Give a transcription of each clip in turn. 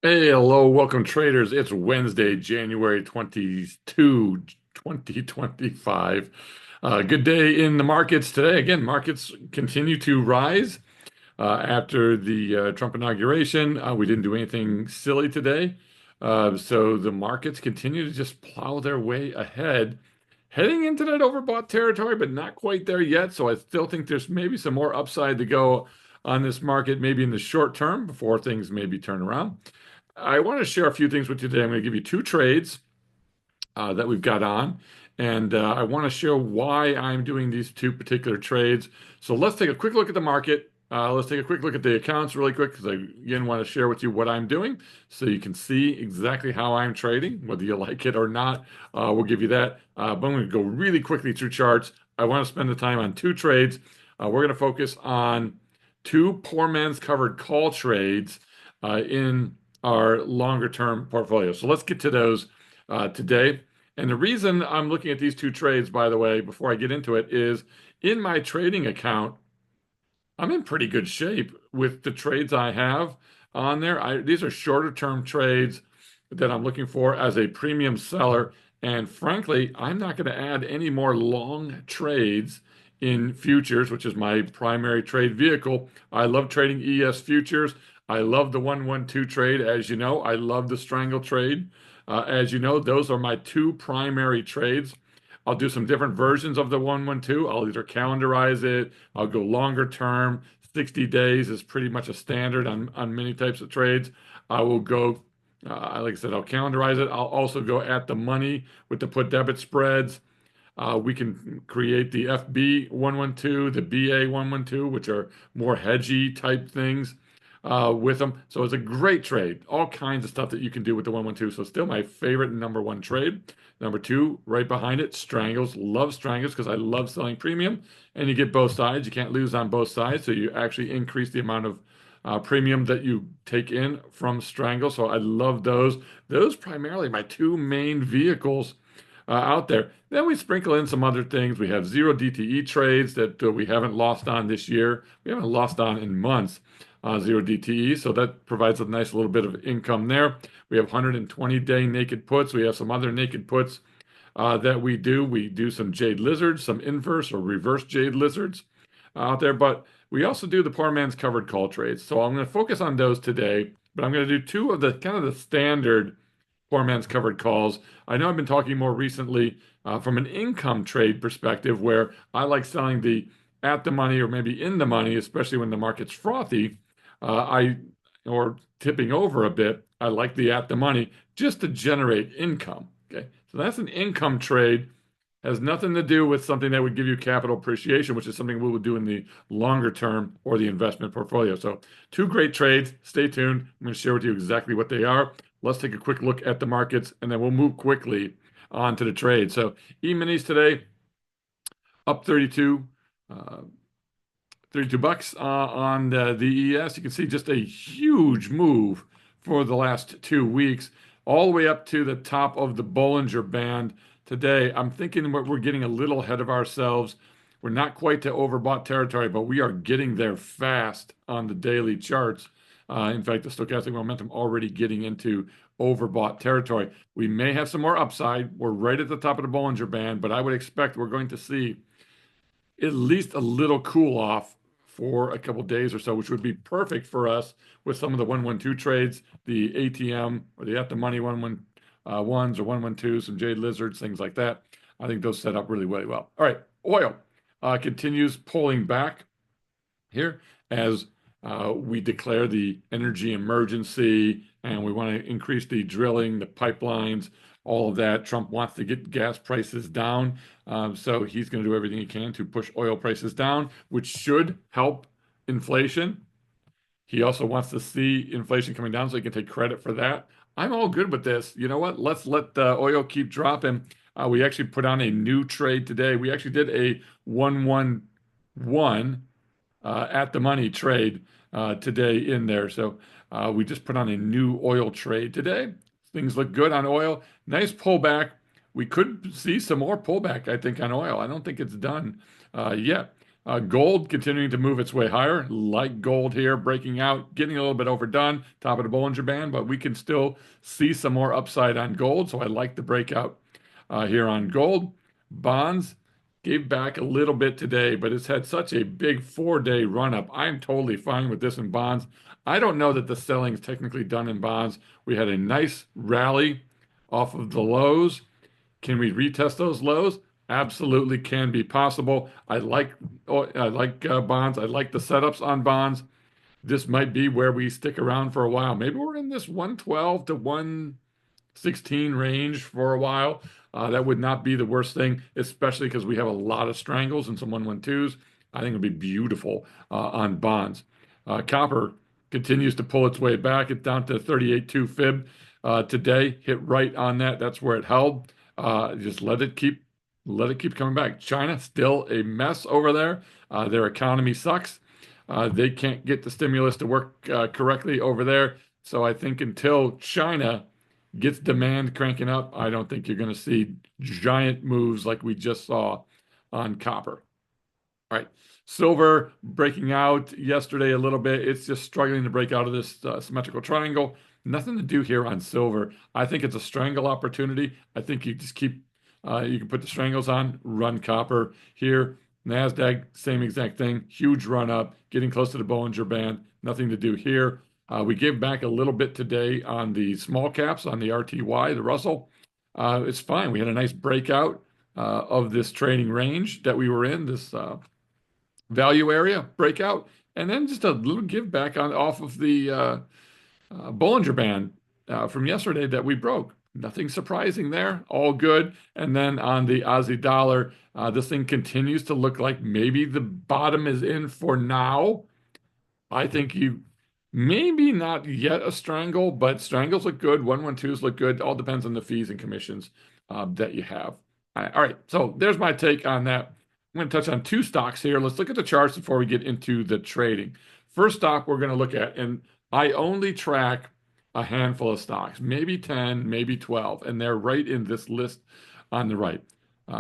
Hey, hello, welcome traders. It's Wednesday, January 22, 2025. Good day in the markets today. Again, markets continue to rise after the Trump inauguration. We didn't do anything silly today. So the markets continue to just plow their way ahead, heading into that overbought territory, but not quite there yet. So I still think there's maybe some more upside to go on this market, maybe in the short term before things maybe turn around. I want to share a few things with you today. I'm going to give you two trades that we've got on, and I want to share why I'm doing these two particular trades. So let's take a quick look at the market. Let's take a quick look at the accounts really quick because I again want to share with you what I'm doing so you can see exactly how I'm trading, whether you like it or not. We'll give you that. But I'm going to go really quickly through charts. I want to spend the time on two trades. We're going to focus on two poor man's covered call trades in our longer term portfolio. So let's get to those today. And the reason I'm looking at these two trades, by the way, before I get into it, is in my trading account, I'm in pretty good shape with the trades I have on there. These are shorter term trades that I'm looking for as a premium seller. And frankly, I'm not going to add any more long trades in futures, which is my primary trade vehicle. I love trading ES futures. I love the 112 trade, as you know. I love the strangle trade. As you know, those are my two primary trades. I'll do some different versions of the 112. I'll either calendarize it, I'll go longer term. 60 days is pretty much a standard on many types of trades. I will go, like I said, I'll calendarize it. I'll also go at the money with the put debit spreads. We can create the FB 112, the BA 112, which are more hedgy type things with them. So it's a great trade. All kinds of stuff that you can do with the 112. So still my favorite number one trade. Number two, right behind it, Strangles. Love Strangles because I love selling premium. And you get both sides. You can't lose on both sides. So you actually increase the amount of premium that you take in from Strangle. So I love those. Those primarily my two main vehicles out there. Then we sprinkle in some other things. We have zero DTE trades that we haven't lost on this year. We haven't lost on in months, zero DTE. So that provides a nice little bit of income there. We have 120-day naked puts. We have some other naked puts that we do. We do some jade lizards, some inverse or reverse jade lizards out there. But we also do the poor man's covered call trades. So I'm going to focus on those today. But I'm going to do two of the kind of the standard poor man's covered calls. I know I've been talking more recently from an income trade perspective, where I like selling the at the money or maybe in the money, especially when the market's frothy. I or tipping over a bit. I like the at the money just to generate income. Okay, so that's an income trade. Has nothing to do with something that would give you capital appreciation, which is something we would do in the longer term or the investment portfolio. So, two great trades. Stay tuned. I'm going to share with you exactly what they are. Let's take a quick look at the markets and then we'll move quickly on to the trade. So, E-minis today up 32. 32 bucks on the ES. You can see just a huge move for the last 2 weeks, all the way up to the top of the Bollinger Band today. I'm thinking we're getting a little ahead of ourselves. We're not quite to overbought territory, but we are getting there fast on the daily charts. In fact, the stochastic momentum already getting into overbought territory. We may have some more upside. We're right at the top of the Bollinger Band, but I would expect we're going to see at least a little cool off for a couple days or so, which would be perfect for us with some of the 112 trades, the ATM or the at the money 111s or 112s, some Jade Lizards, things like that. I think those set up really, really well. All right, oil continues pulling back here as we declare the energy emergency and we want to increase the drilling, the pipelines, all of that. Trump wants to get gas prices down. So he's going to do everything he can to push oil prices down, which should help inflation. He also wants to see inflation coming down so he can take credit for that. I'm all good with this. You know what? Let's let the oil keep dropping. We actually put on a new trade today. We actually did a 111 at the money trade today in there. So we just put on a new oil trade today. Things look good on oil. Nice pullback. We could see some more pullback, I think, on oil. I don't think it's done yet. Gold continuing to move its way higher, like gold here, breaking out, getting a little bit overdone, top of the Bollinger Band, but we can still see some more upside on gold. So I like the breakout here on gold. Bonds gave back a little bit today, but it's had such a big 4-day run up. I'm totally fine with this in bonds. I don't know that the selling is technically done in bonds. We had a nice rally off of the lows. Can we retest those lows? Absolutely can be possible. I like bonds. I like the setups on bonds. This might be where we stick around for a while. Maybe we're in this 112 to 116 range for a while. That would not be the worst thing, especially because we have a lot of strangles and some 112s. I think it'd be beautiful on bonds. Copper continues to pull its way back. It's down to 38.2 fib today. Hit right on that. That's where it held. Just let it keep coming back. China still a mess over there. Their economy sucks. They can't get the stimulus to work correctly over there. So I think until China gets demand cranking up, I don't think you're going to see giant moves like we just saw on copper. All right. Silver breaking out yesterday a little bit. It's just struggling to break out of this symmetrical triangle. Nothing to do here on silver. I think it's a strangle opportunity. I think you just you can put the strangles on, run copper here. NASDAQ, same exact thing. Huge run up, getting close to the Bollinger Band. Nothing to do here. We gave back a little bit today on the small caps, on the RTY, the Russell. It's fine. We had a nice breakout of this trading range that we were in, this value area breakout, and then just a little give back on off of the Bollinger Band from yesterday that we broke. Nothing surprising there. All good. And then on the Aussie dollar, this thing continues to look like maybe the bottom is in for now. I think you maybe not yet a strangle, but strangles look good. 112s look good. All depends on the fees and commissions that you have. All right. So there's my take on that. I'm going to touch on two stocks here. Let's look at the charts before we get into the trading. First stock we're going to look at, and I only track a handful of stocks, maybe 10, maybe 12, and they're right in this list on the right.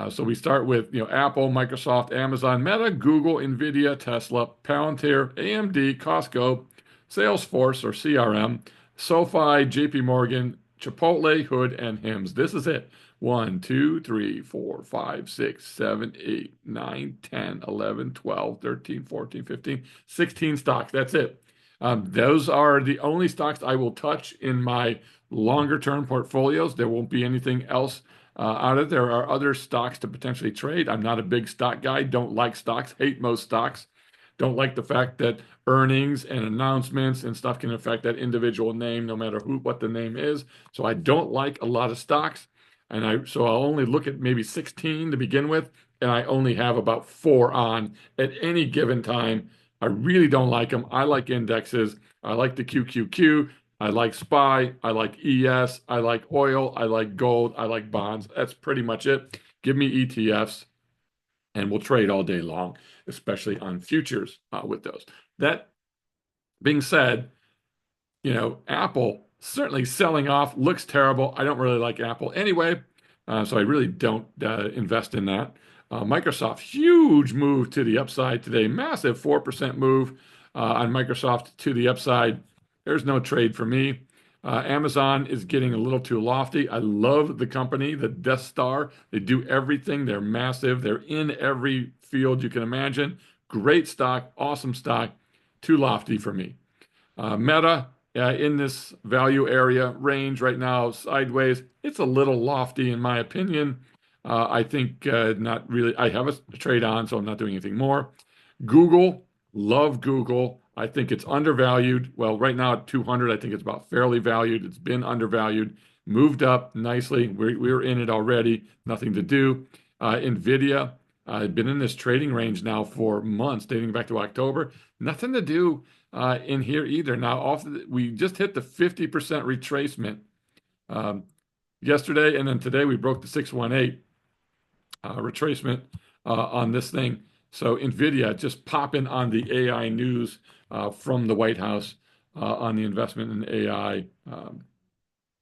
So we start with Apple, Microsoft, Amazon, Meta, Google, Nvidia, Tesla, Palantir, AMD, Costco, Salesforce or CRM, SoFi, JP Morgan, Chipotle, Hood, and Hims. This is it. 1, 2, 3, 4, 5, 6, 7, 8, 9, 10, 11, 12, 13, 14, 15, 16 stocks. That's it. Those are the only stocks I will touch in my longer term portfolios. There won't be anything else out of it. There are other stocks to potentially trade. I'm not a big stock guy. Don't like stocks. Hate most stocks. Don't like the fact that earnings and announcements and stuff can affect that individual name, no matter what the name is. So I don't like a lot of stocks. So I'll only look at maybe 16 to begin with, and I only have about 4 on at any given time. I really don't like them. I like indexes. I like the QQQ. I like SPY. I like ES. I like oil. I like gold. I like bonds. That's pretty much it. Give me ETFs, and we'll trade all day long, especially on futures with those. That being said, Apple certainly selling off, looks terrible. I don't really like Apple anyway, so I really don't invest in that. Microsoft, huge move to the upside today, massive 4% move on Microsoft to the upside. There's no trade for me. Amazon is getting a little too lofty. I love the company, the Death Star. They do everything. They're massive. They're in every field you can imagine. Great stock, awesome stock, too lofty for me. Meta in this value area range right now, sideways. It's a little lofty in my opinion. I think not really. I have a trade on, so I'm not doing anything more. Google, love Google. I think it's undervalued. Well, right now at 200, I think it's about fairly valued. It's been undervalued, moved up nicely. We're in it already. Nothing to do. Nvidia, I've been in this trading range now for months, dating back to October. Nothing to do in here either. Now, we just hit the 50% retracement yesterday, and then today we broke the 618 retracement on this thing. So NVIDIA just popping on the AI news from the White House on the investment in AI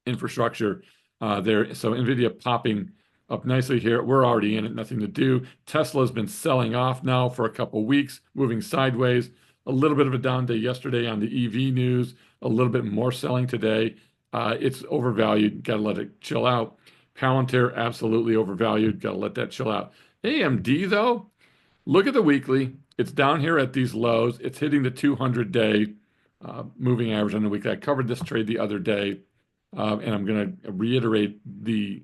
infrastructure there. So NVIDIA popping up nicely here. We're already in it, nothing to do. Tesla's been selling off now for a couple weeks, moving sideways. A little bit of a down day yesterday on the EV news, a little bit more selling today. It's overvalued. Got to let it chill out. Palantir, absolutely overvalued. Got to let that chill out. AMD, though, look at the weekly. It's down here at these lows. It's hitting the 200-day moving average on the weekly. I covered this trade the other day, and I'm going to reiterate the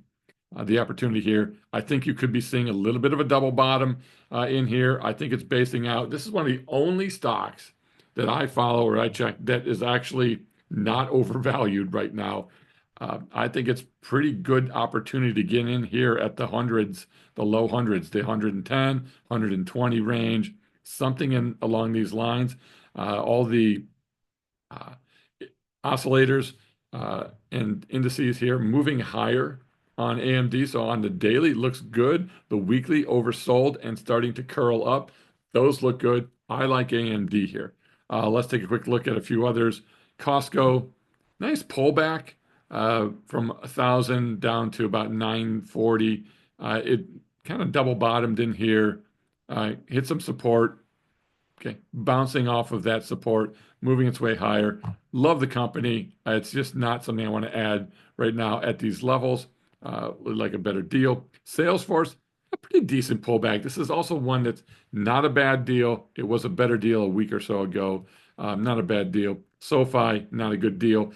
opportunity here. I think you could be seeing a little bit of a double bottom in here. I think it's basing out. This is one of the only stocks that I follow or I check that is actually not overvalued right now. I think it's pretty good opportunity to get in here at the hundreds, the low hundreds, the 110, 120 range, something in along these lines. All the uh, oscillators and indices here moving higher on AMD. So on the daily, it looks good. The weekly oversold and starting to curl up. Those look good. I like AMD here. Let's take a quick look at a few others. Costco, nice pullback from 1,000 down to about 940. It kind of double bottomed in here, hit some support. Okay, bouncing off of that support, moving its way higher. Love the company. It's just not something I want to add right now at these levels. Would like a better deal. Salesforce, a pretty decent pullback. This is also one that's not a bad deal. It was a better deal a week or so ago. Not a bad deal. SoFi, not a good deal.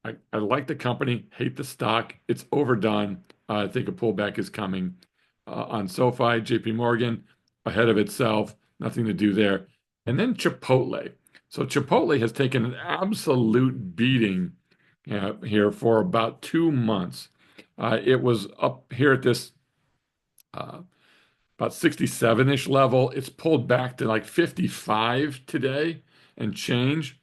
I like the company, hate the stock. It's overdone. I think a pullback is coming on SoFi. JP Morgan, ahead of itself. Nothing to do there. And then Chipotle. So Chipotle has taken an absolute beating here for about 2 months. It was up here at this uh, about 67-ish level. It's pulled back to like 55 today and change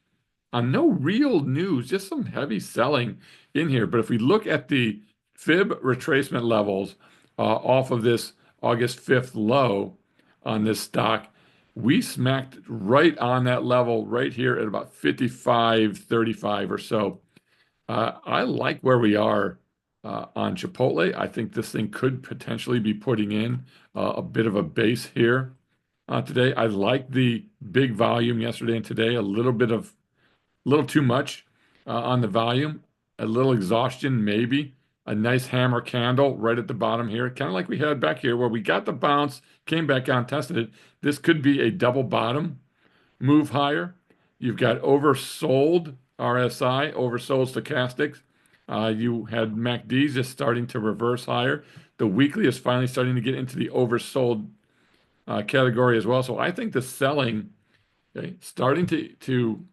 on no real news, just some heavy selling in here. But if we look at the fib retracement levels off of this August 5th low on this stock, we smacked right on that level right here at about 55.35 or so. I like where we are on Chipotle. I think this thing could potentially be putting in a bit of a base here today. I like the big volume yesterday and today, a little too much on the volume, a little exhaustion, maybe. A nice hammer candle right at the bottom here, kind of like we had back here where we got the bounce, came back on, tested it. This could be a double bottom move higher. You've got oversold RSI, oversold stochastics. You had MACDs just starting to reverse higher. The weekly is finally starting to get into the oversold category as well. So I think the selling, okay, starting to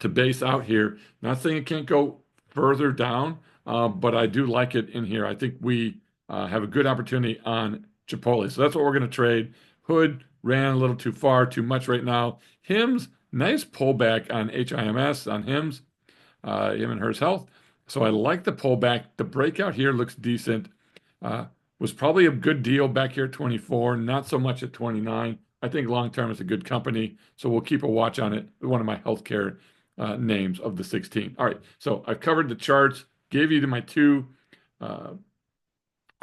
base out here. Not saying it can't go further down, but I do like it in here. I think we have a good opportunity on Chipotle. So that's what we're going to trade. Hood ran a little too far, too much right now. Hims, nice pullback on HIMS, on Hims, him and hers health. So I like the pullback. The breakout here looks decent. Was probably a good deal back here at 24, not so much at 29. I think long term it's a good company, so we'll keep a watch on it. One of my healthcare names of the 16. All right, so I've covered the charts, gave you my two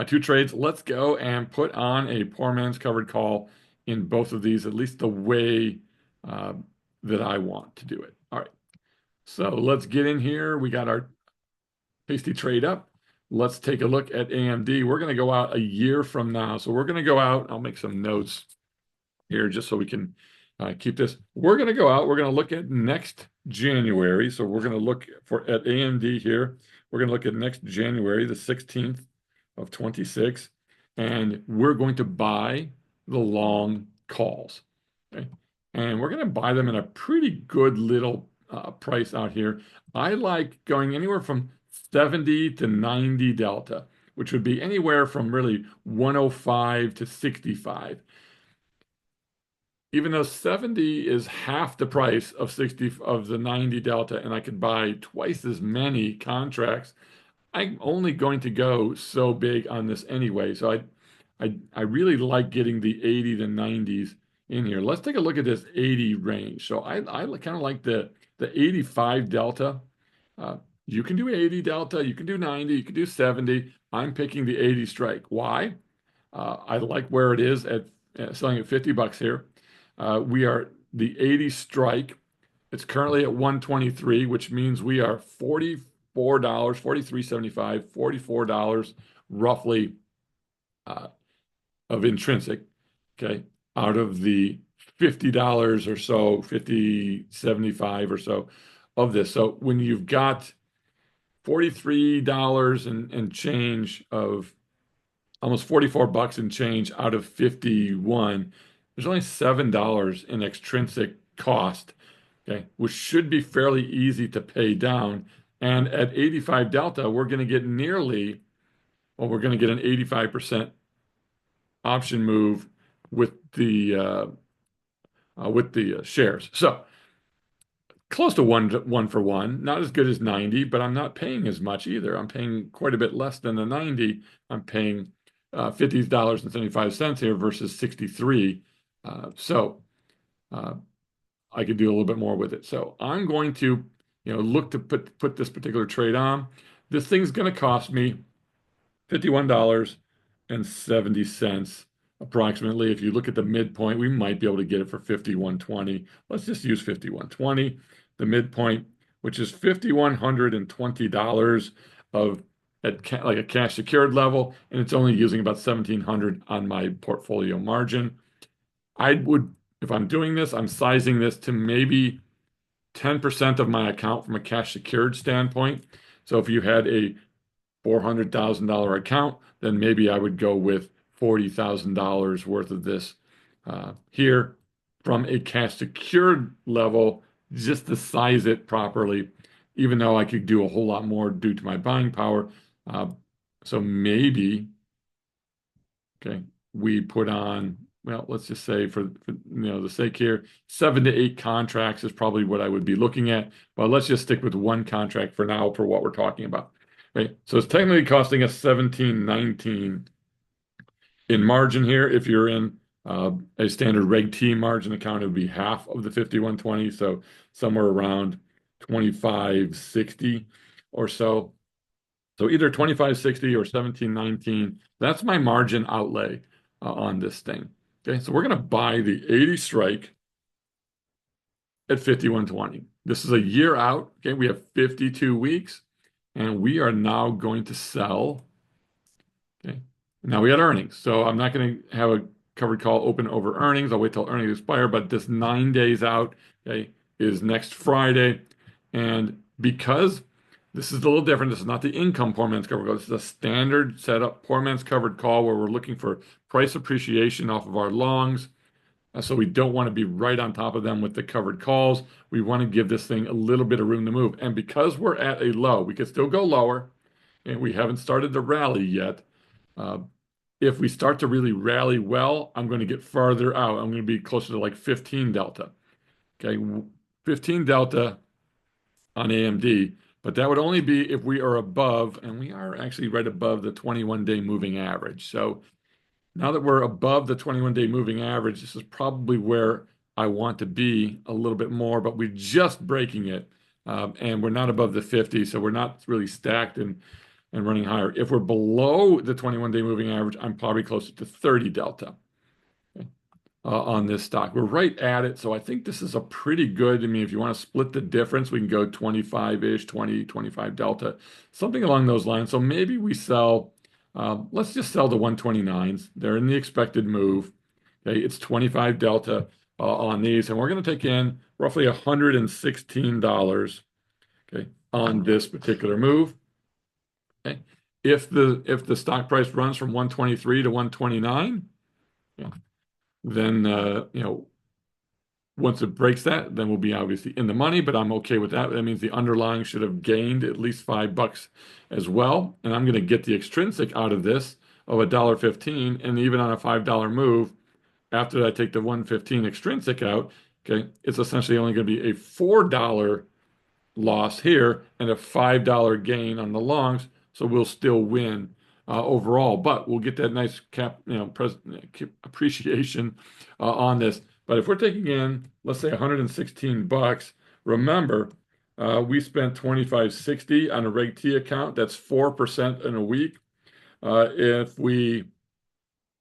trades. Let's go and put on a poor man's covered call in both of these, at least the way uh, that I want to do it. All right, so let's get in here. We got our hasty trade up. Let's take a look at AMD. We're going to go out a year from now. So we're going to go out. I'll make some notes here just so we can keep this. We're going to go out. We're going to look at next January. So we're going to look at AMD here. We're going to look at next January, the 16th of 26, and we're going to buy the long calls. Okay? And we're going to buy them in a pretty good little price out here. I like going anywhere from 70 to 90 delta, which would be anywhere from really 105 to 65. Even though 70 is half the price of 60 of the 90 delta, and I could buy twice as many contracts, I'm only going to go so big on this anyway. So I really like getting the 80 to 90s in here. Let's take a look at this 80 range. So I kind of like the 85 delta. You can do 80 delta, you can do 90, you can do 70. I'm picking the 80 strike. Why? I like where it is at selling at $50 here. We are the 80 strike. It's currently at 123, which means we are $44, 43.75, $44 roughly uh, of intrinsic, okay, out of the $50 or so, 50.75 or so of this. So when you've got $43 and change of almost $44 and change out of 51, there's only $7 in extrinsic cost, okay, which should be fairly easy to pay down. And at 85 delta, we're going to get nearly, well, we're going to get an 85% option move with the shares. So close to one for one, not as good as 90, but I'm not paying as much either. I'm paying quite a bit less than the 90. I'm paying $50.75 here versus 63. So uh, I could do a little bit more with it. So I'm going to, look to put this particular trade on. This thing's going to cost me $51.70 approximately. If you look at the midpoint, we might be able to get it for 51.20. Let's just use 51.20, the midpoint, which is $5,120 of like a cash secured level, and it's only using about 1,700 on my portfolio margin. I would, if I'm doing this, I'm sizing this to maybe 10% of my account from a cash secured standpoint. So if you had a $400,000 account, then maybe I would go with $40,000 worth of this here from a cash secured level, just to size it properly, even though I could do a whole lot more due to my buying power. Uh, so maybe, okay, we put on, well, let's just say for the sake here, 7 to 8 contracts is probably what I would be looking at. But let's just stick with one contract for now for what we're talking about. Right. So it's technically costing us 17.19 in margin here. If you're in a standard Reg T margin account, it would be half of the 51.20, so somewhere around 25.60 or so. So either 25.60 or 17.19. That's my margin outlay on this thing. Okay, so we're going to buy the 80 strike at 51.20. This is a year out. Okay, we have 52 weeks, and we are now going to sell. Okay, now we had earnings, so I'm not going to have a covered call open over earnings. I'll wait till earnings expire, but this 9 days out, okay, is next Friday, and because this is a little different. This is not the income poor man's covered call. This is a standard setup poor man's covered call where we're looking for price appreciation off of our longs. So we don't want to be right on top of them with the covered calls. We want to give this thing a little bit of room to move. And because we're at a low, we could still go lower, and we haven't started the rally yet. Uh, if we start to really rally well, I'm going to get farther out. I'm going to be closer to like 15 delta. Okay, 15 delta on AMD, but that would only be if we are above, and we are actually right above the 21-day moving average. So now that we're above the 21-day moving average, this is probably where I want to be a little bit more, but we're just breaking it. And we're not above the 50, so we're not really stacked and running higher. If we're below the 21-day moving average, I'm probably closer to 30 delta. Okay, on this stock. We're right at it, so I think this is a pretty good. I mean, if you want to split the difference, we can go 25-ish, 20, 25 delta, something along those lines. So maybe we sell, let's just sell the 129s. They're in the expected move. Okay, it's 25 delta on these, and we're going to take in roughly $116, okay, on this particular move. Okay. If the stock price runs from 123 to 129, yeah, then once it breaks that, then we'll be obviously in the money, but I'm okay with that. That means the underlying should have gained at least $5 as well. And I'm going to get the extrinsic out of this of $1.15. And even on a $5 move, after I take the 115 extrinsic out, okay, it's essentially only going to be a $4 loss here and a $5 gain on the longs. So we'll still win overall, but we'll get that nice appreciation on this. But if we're taking in, let's say $116, remember, We spent 25.60 on a Reg T account. That's 4% in a week. If we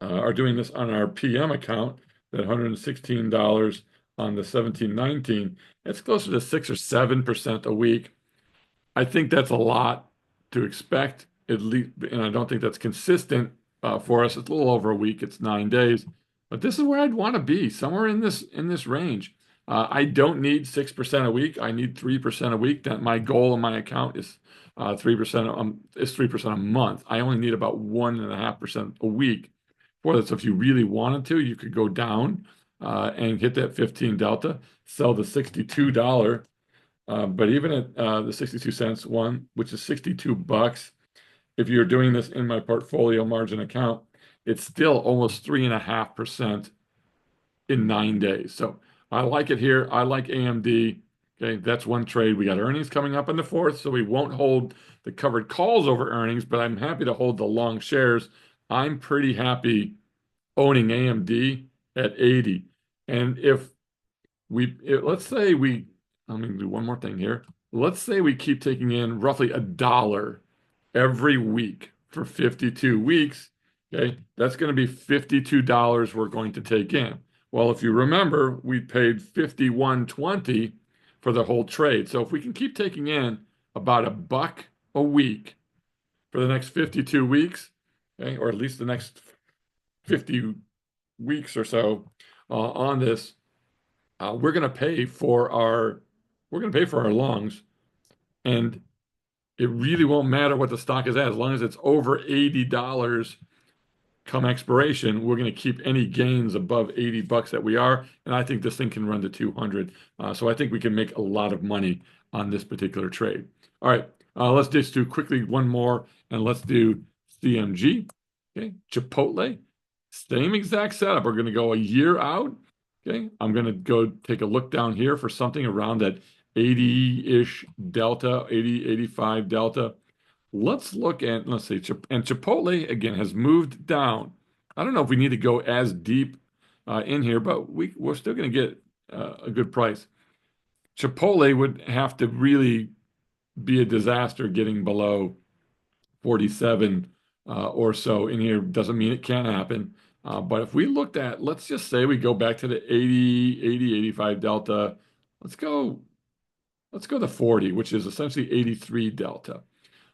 are doing this on our PM account, that $116 on the 1719, it's closer to 6 or 7% a week. I think that's a lot to expect, at least, and I don't think that's consistent for us. It's a little over a week. It's 9 days, but this is where I'd want to be, somewhere in this range. I don't need 6% a week. I need 3% a week. That my goal in my account is 3% a month. I only need about 1.5% a week for this. So if you really wanted to, you could go down and hit that 15 delta, sell the $62. But even at the 62 cents one, which is 62 bucks, if you're doing this in my portfolio margin account, it's still almost 3.5% in 9 days. So I like it here. I like AMD. Okay, that's one trade. We got earnings coming up in the fourth, so we won't hold the covered calls over earnings, but I'm happy to hold the long shares. I'm pretty happy owning AMD at 80. And let's say let me do one more thing here. Let's say we keep taking in roughly $1 every week for 52 weeks. Okay, that's going to be $52 we're going to take in. Well, if you remember, we paid 51.20 for the whole trade. So if we can keep taking in about $1 a week for the next 52 weeks, okay, or at least the next 50 weeks or so on this, we're going to pay for our longs, and it really won't matter what the stock is at as long as it's over $80 come expiration. We're going to keep any gains above 80 bucks that we are, and I think this thing can run to 200. So I think we can make a lot of money on this particular trade. All right, let's just do quickly one more, and let's do CMG. Okay, Chipotle, same exact setup. We're going to go a year out. Okay, I'm going to go take a look down here for something around that 80-ish delta, 80, 85 delta. Let's look at, let's see, and Chipotle, again, has moved down. I don't know if we need to go as deep in here, but we're still going to get a good price. Chipotle would have to really be a disaster getting below 47 or so in here. Doesn't mean it can't happen. But if we looked at, let's just say we go back to the 80, 85 delta. Let's go to 40, which is essentially 83 delta.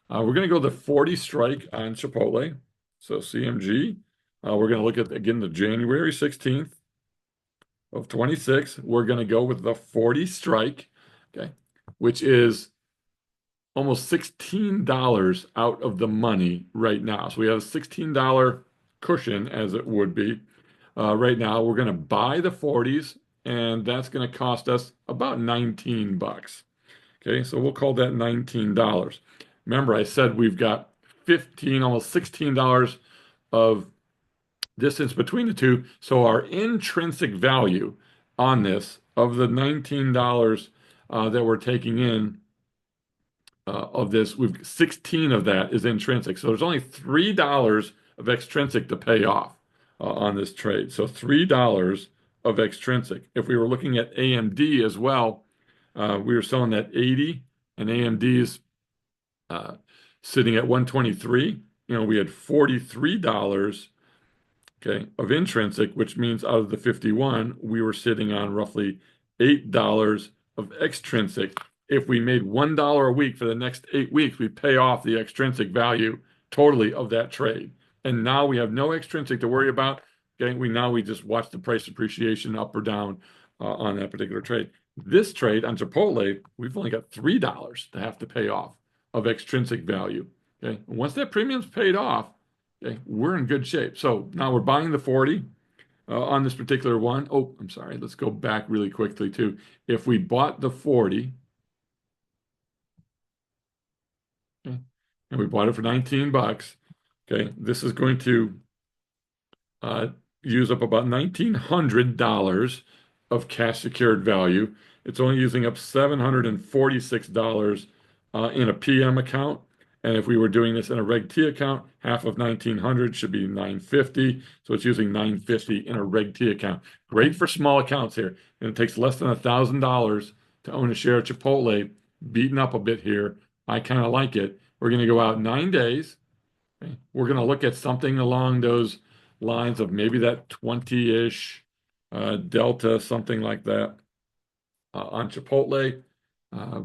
We're going to go the 40 strike on Chipotle. So CMG, we're going to look at, again, the January 16th of 26. We're going to go with the 40 strike, okay, which is almost $16 out of the money right now. So we have a $16 cushion, as it would be. Right now, we're going to buy the 40s, and that's going to cost us about 19 bucks. Okay, so we'll call that $19. Remember, I said we've got 15, almost $16 of distance between the two. So our intrinsic value on this of the $19 that we're taking in of this, 16 of that is intrinsic. So there's only $3 of extrinsic to pay off on this trade. So $3 of extrinsic. If we were looking at AMD as well, we were selling that 80, and AMD's sitting at 123. We had $43, okay, of intrinsic, which means out of the 51, we were sitting on roughly $8 of extrinsic. If we made $1 a week for the next 8 weeks, we pay off the extrinsic value totally of that trade. And now we have no extrinsic to worry about. Okay, we just watch the price appreciation up or down on that particular trade. This trade on Chipotle, we've only got $3 to have to pay off of extrinsic value. Okay, and once that premium's paid off, okay, we're in good shape. So now we're buying the 40 on this particular one. Oh, I'm sorry. Let's go back really quickly too. If we bought the 40, okay, and we bought it for 19 bucks, okay, this is going to use up about $1,900 of cash secured value. It's only using up $746 in a PM account. And if we were doing this in a Reg T account, half of 1,900 should be 950. So it's using 950 in a Reg T account. Great for small accounts here. And it takes less than $1,000 to own a share of Chipotle beaten up a bit here. I kind of like it. We're going to go out 9 days. Okay? We're going to look at something along those lines of maybe that 20-ish delta, something like that on Chipotle. Uh,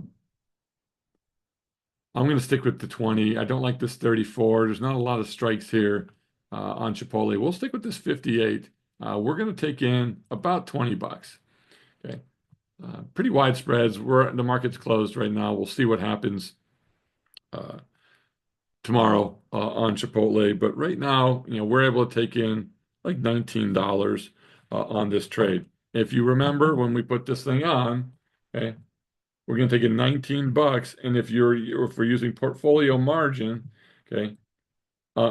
I'm going to stick with the 20. I don't like this 34. There's not a lot of strikes here on Chipotle. We'll stick with this 58. We're going to take in about 20 bucks. Okay. Pretty wide spreads. The market's closed right now. We'll see what happens uh, tomorrow on Chipotle. But right now, we're able to take in like $19 on this trade. If you remember when we put this thing on, okay, we're going to take in 19 bucks. And if we're using portfolio margin, okay,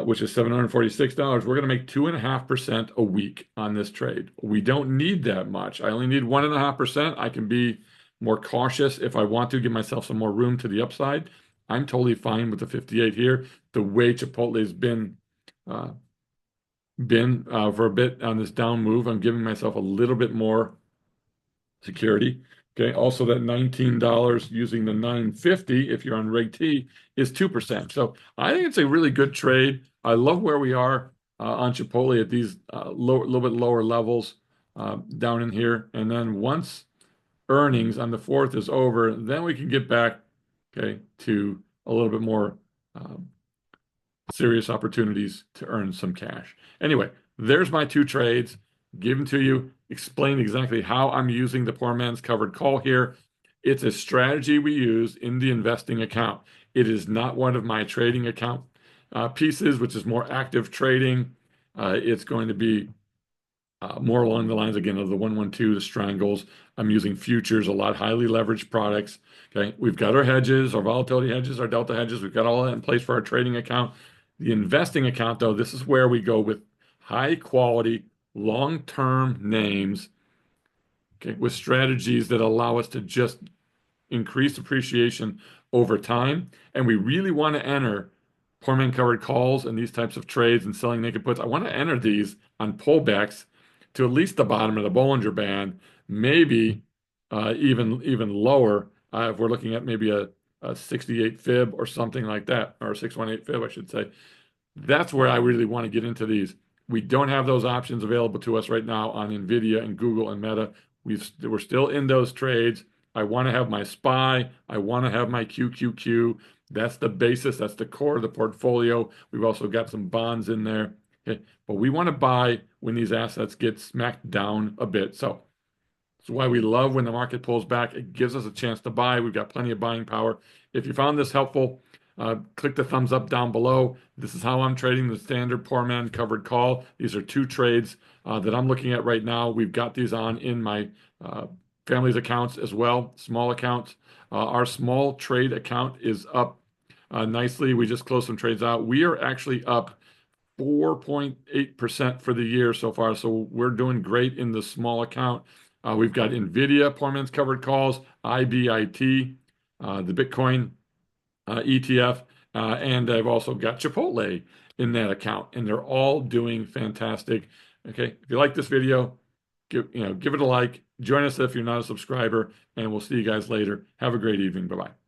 which is $746, we're going to make 2.5% a week on this trade. We don't need that much. I only need 1.5%. I can be more cautious if I want to give myself some more room to the upside. I'm totally fine with the 58 here. The way Chipotle's uh, been for a bit on this down move, I'm giving myself a little bit more security. Okay. Also, that $19 using the 950, if you're on Reg T, is 2%. So I think it's a really good trade. I love where we are on Chipotle at these little bit lower levels down in here. And then once earnings on the 4th is over, then we can get back, okay, to a little bit more um, serious opportunities to earn some cash. Anyway, there's my two trades given to you, explain exactly how I'm using the poor man's covered call here. It's a strategy we use in the investing account. It is not one of my trading account pieces, which is more active trading. It's going to be more along the lines again of the 112, the Strangles. I'm using futures, a lot highly leveraged products. Okay, we've got our hedges, our volatility hedges, our delta hedges. We've got all that in place for our trading account. The investing account, though, this is where we go with high quality, long-term names, okay, with strategies that allow us to just increase appreciation over time. And we really want to enter poor man covered calls and these types of trades and selling naked puts. I want to enter these on pullbacks to at least the bottom of the Bollinger Band, maybe even lower if we're looking at maybe a 68 fib or something like that, or a 618 fib, I should say. That's where I really want to get into these. We don't have those options available to us right now on Nvidia and Google and Meta. We're still in those trades. I want to have my SPY. I want to have my QQQ. That's the basis. That's the core of the portfolio. We've also got some bonds in there. Okay. But we want to buy when these assets get smacked down a bit. So that's why we love when the market pulls back. It gives us a chance to buy. We've got plenty of buying power. If you found this helpful, click the thumbs up down below. This is how I'm trading the standard poor man covered call. These are two trades that I'm looking at right now. We've got these on in my family's accounts as well, small accounts. Our small trade account is up nicely. We just closed some trades out. We are actually up 4.8% for the year so far. So we're doing great in the small account. We've got Nvidia, poor man's covered calls, IBIT, the Bitcoin ETF, and I've also got Chipotle in that account, and they're all doing fantastic. Okay, if you like this video, give it a like. Join us if you're not a subscriber, and we'll see you guys later. Have a great evening. Bye bye.